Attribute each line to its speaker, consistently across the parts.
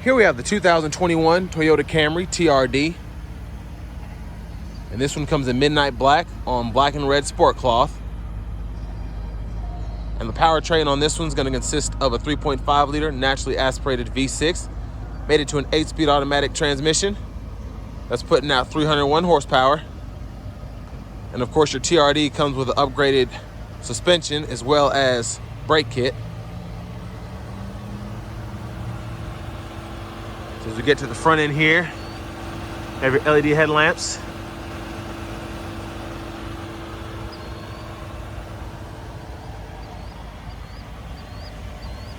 Speaker 1: Here we have the 2021 Toyota Camry TRD. And this one comes in midnight black on black and red sport cloth. And the powertrain on this one's gonna consist of a 3.5 liter naturally aspirated V6, made it to an 8-speed automatic transmission. That's putting out 301 horsepower. And of course your TRD comes with an upgraded suspension as well as brake kit. So as we get to the front end here, you have your LED headlamps.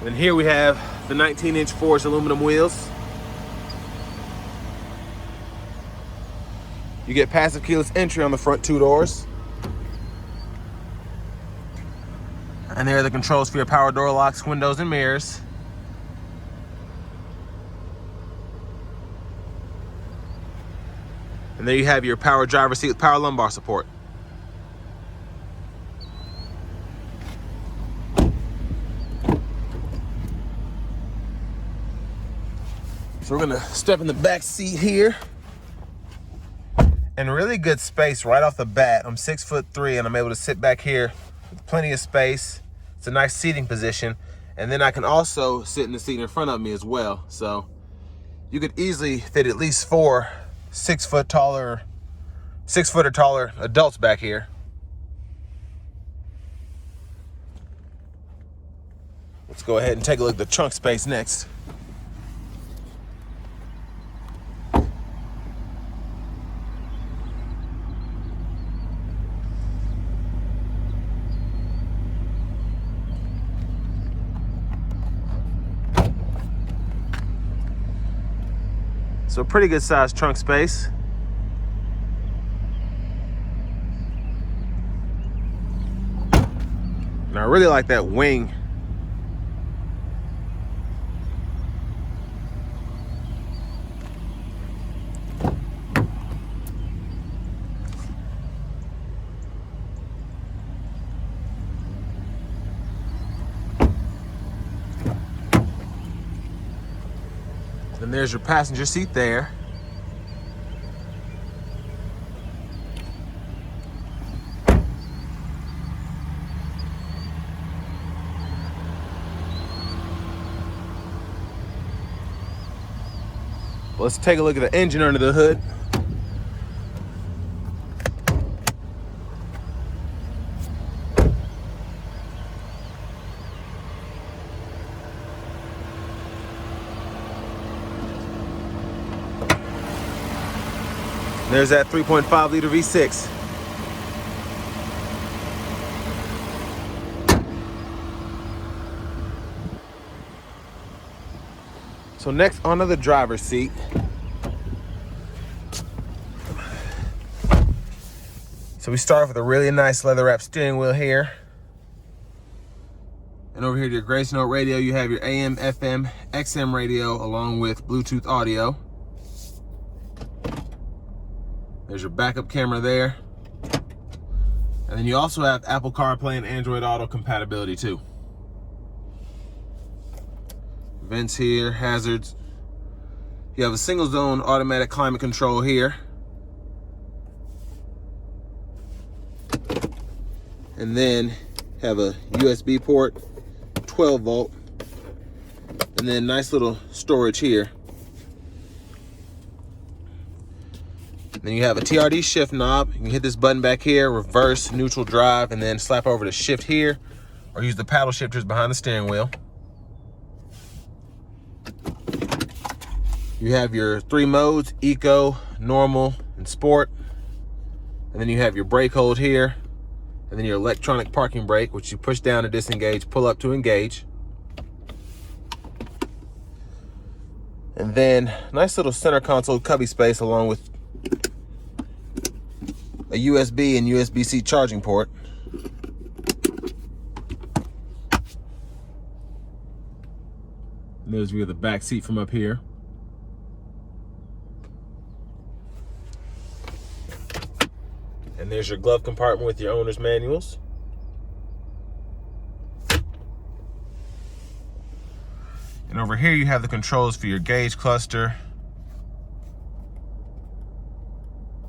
Speaker 1: And here we have the 19-inch forged aluminum wheels. You get passive keyless entry on the front two doors. And there are the controls for your power door locks, windows, and mirrors. And there you have your power driver seat with power lumbar support. So we're gonna step in the back seat here. And really good space right off the bat. I'm 6'3" and I'm able to sit back here with plenty of space. It's a nice seating position. And then I can also sit in the seat in front of me as well. So you could easily fit at least 4 6 foot or taller adults back here. Let's go ahead and take a look at the trunk space next. So pretty good sized trunk space. And I really like that wing. And there's your passenger seat there. Let's take a look at the engine under the hood. There's that 3.5 liter V6. So next, onto the driver's seat. So we start off with a really nice leather wrapped steering wheel here. And over here to your Grace Note radio, you have your AM, FM, XM radio along with Bluetooth audio. There's your backup camera there. And then you also have Apple CarPlay and Android Auto compatibility too. Vents here, hazards. You have a single zone automatic climate control here. And then have a USB port, 12 volt. And then nice little storage here. Then you have a TRD shift knob. You can hit this button back here, reverse, neutral, drive, and then slap over to shift here, or use the paddle shifters behind the steering wheel. You have your 3 modes, eco, normal, and sport. And then you have your brake hold here, and then your electronic parking brake, which you push down to disengage, pull up to engage. And then nice little center console cubby space along with a USB and USB-C charging port. And there's a view of the back seat from up here. And there's your glove compartment with your owner's manuals. And over here you have the controls for your gauge cluster.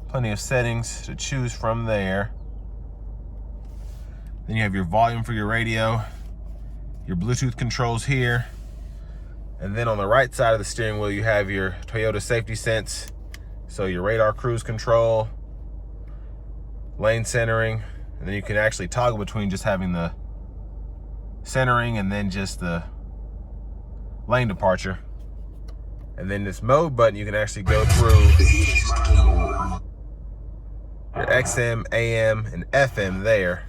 Speaker 1: Plenty of settings to choose from there. Then you have your volume for your radio, your Bluetooth controls here. And then on the right side of the steering wheel, you have your Toyota safety sense. So your radar cruise control, lane centering, and then you can actually toggle between just having the centering and then just the lane departure. And then this mode button, you can actually go through your XM, AM, and FM there.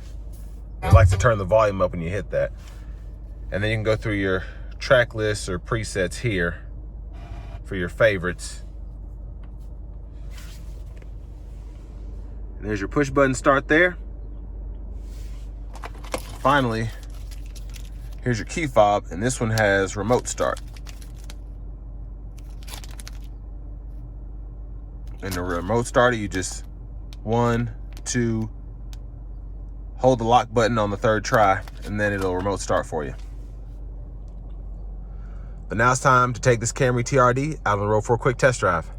Speaker 1: It likes to turn the volume up when you hit that. And then you can go through your track lists or presets here for your favorites. And there's your push button start there. Finally, here's your key fob, and this one has remote start. And the remote starter, you just 1, 2, hold the lock button on the third try, and then it'll remote start for you. But now it's time to take this Camry TRD out on the road for a quick test drive.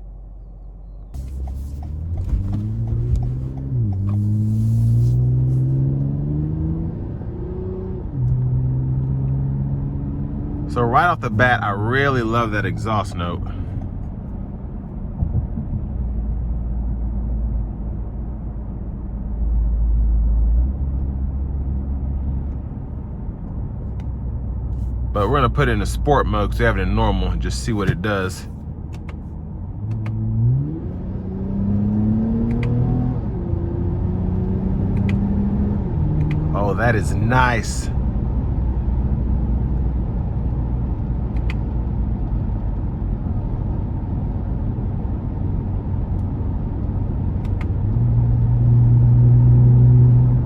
Speaker 1: So right off the bat, I really love that exhaust note. But we're gonna put it in a sport mode because we have it in normal and just see what it does. Oh, that is nice.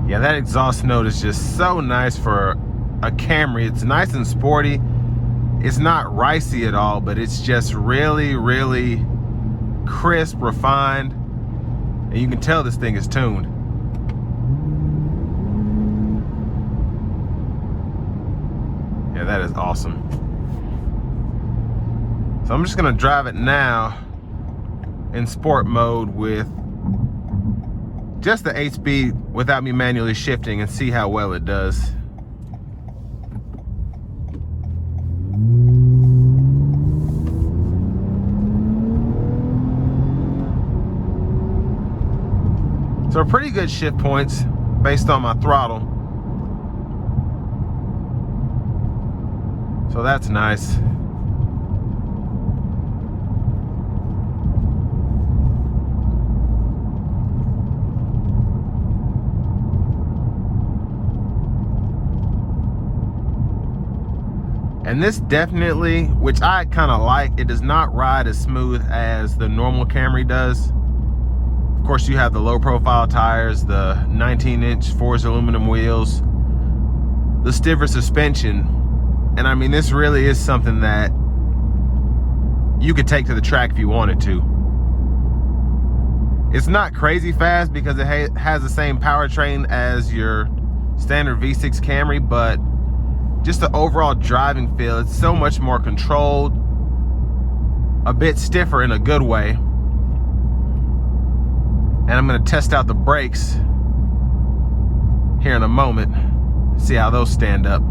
Speaker 1: Yeah, that exhaust note is just so nice for a Camry. It's nice and sporty. It's not ricey at all, but it's just really, really crisp, refined, and you can tell this thing is tuned. Yeah, that is awesome. So I'm just gonna drive it now in sport mode with just the 8-speed without me manually shifting and see how well it does. So pretty good shift points based on my throttle. So that's nice. And this definitely, which I kind of like, it does not ride as smooth as the normal Camry does. Of course, you have the low profile tires, the 19-inch forged aluminum wheels, the stiffer suspension. And I mean, this really is something that you could take to the track if you wanted to. It's not crazy fast because it has the same powertrain as your standard V6 Camry, but just the overall driving feel, it's so much more controlled, a bit stiffer in a good way. And I'm gonna test out the brakes here in a moment, see how those stand up.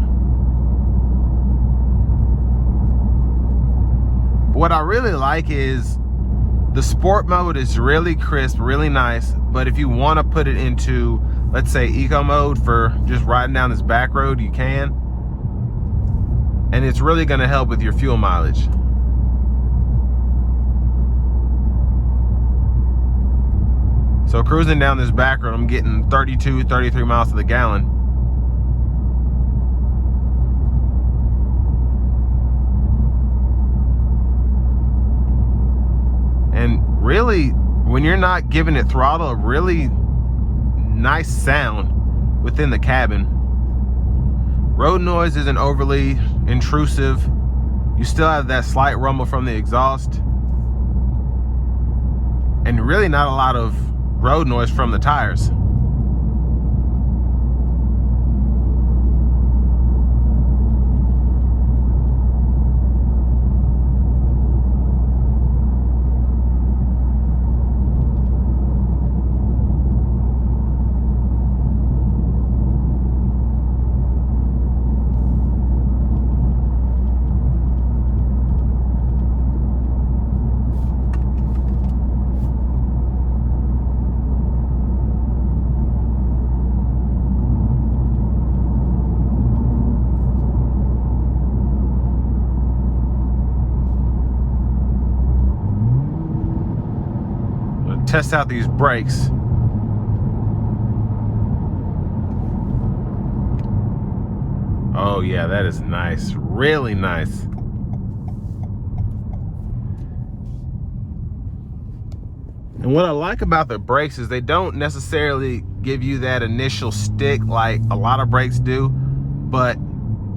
Speaker 1: What I really like is the sport mode is really crisp, really nice, but if you wanna put it into, let's say, eco mode for just riding down this back road, you can. And it's really gonna help with your fuel mileage. So cruising down this back road, I'm getting 32, 33 miles to the gallon. And really, when you're not giving it throttle, a really nice sound within the cabin. Road noise isn't overly intrusive. You still have that slight rumble from the exhaust. And really not a lot of road noise from the tires. test out these brakes. Oh yeah, that is nice, really nice. And what I like about the brakes is they don't necessarily give you that initial stick like a lot of brakes do, but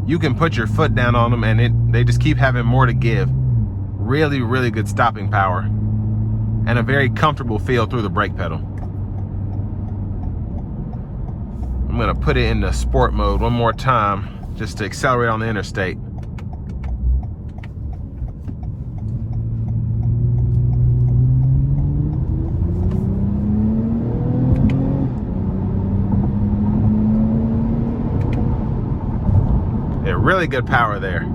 Speaker 1: you can put your foot down on them and they just keep having more to give. Really, really good stopping power and a very comfortable feel through the brake pedal. I'm gonna put it into sport mode one more time just to accelerate on the interstate. Yeah, really good power there.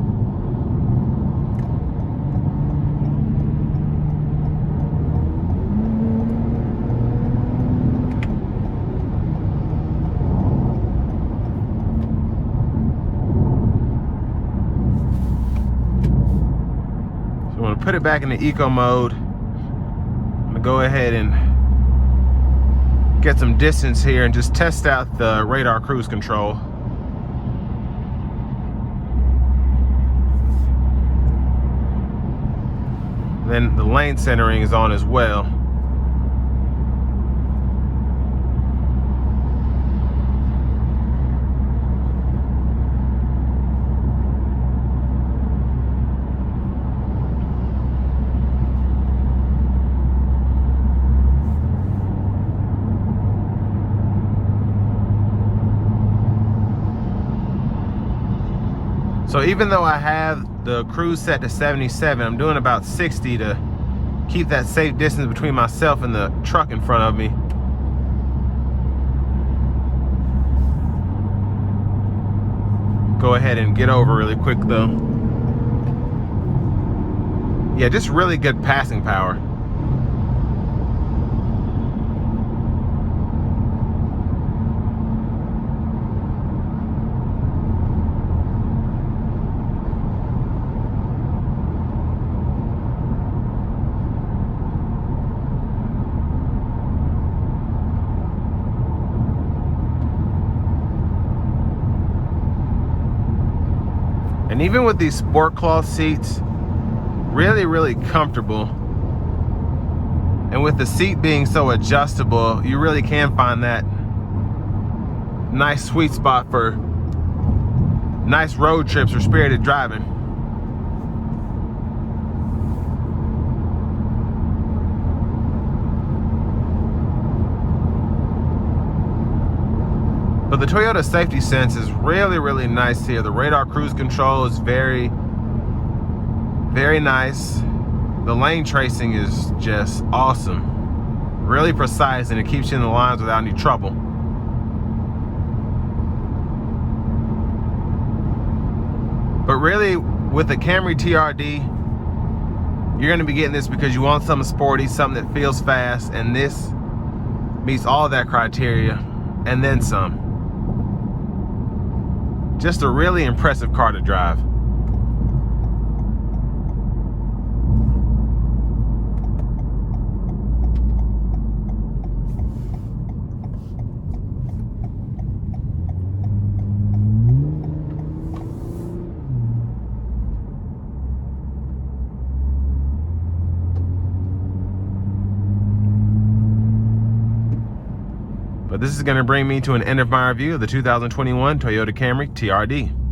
Speaker 1: So I'm gonna put it back into eco mode. I'm gonna go ahead and get some distance here and just test out the radar cruise control. Then the lane centering is on as well. So even though I have the cruise set to 77, I'm doing about 60 to keep that safe distance between myself and the truck in front of me. Go ahead and get over really quick though. Yeah, just really good passing power. And even with these sport cloth seats, really, really comfortable. And with the seat being so adjustable, you really can find that nice sweet spot for nice road trips or spirited driving. But the Toyota safety sense is really, really nice here. The radar cruise control is very, very nice. The lane tracing is just awesome. Really precise, and it keeps you in the lines without any trouble. But really, with the Camry TRD, you're gonna be getting this because you want something sporty, something that feels fast, and this meets all of that criteria, and then some. Just a really impressive car to drive. But this is going to bring me to an end of my review of the 2021 Toyota Camry TRD.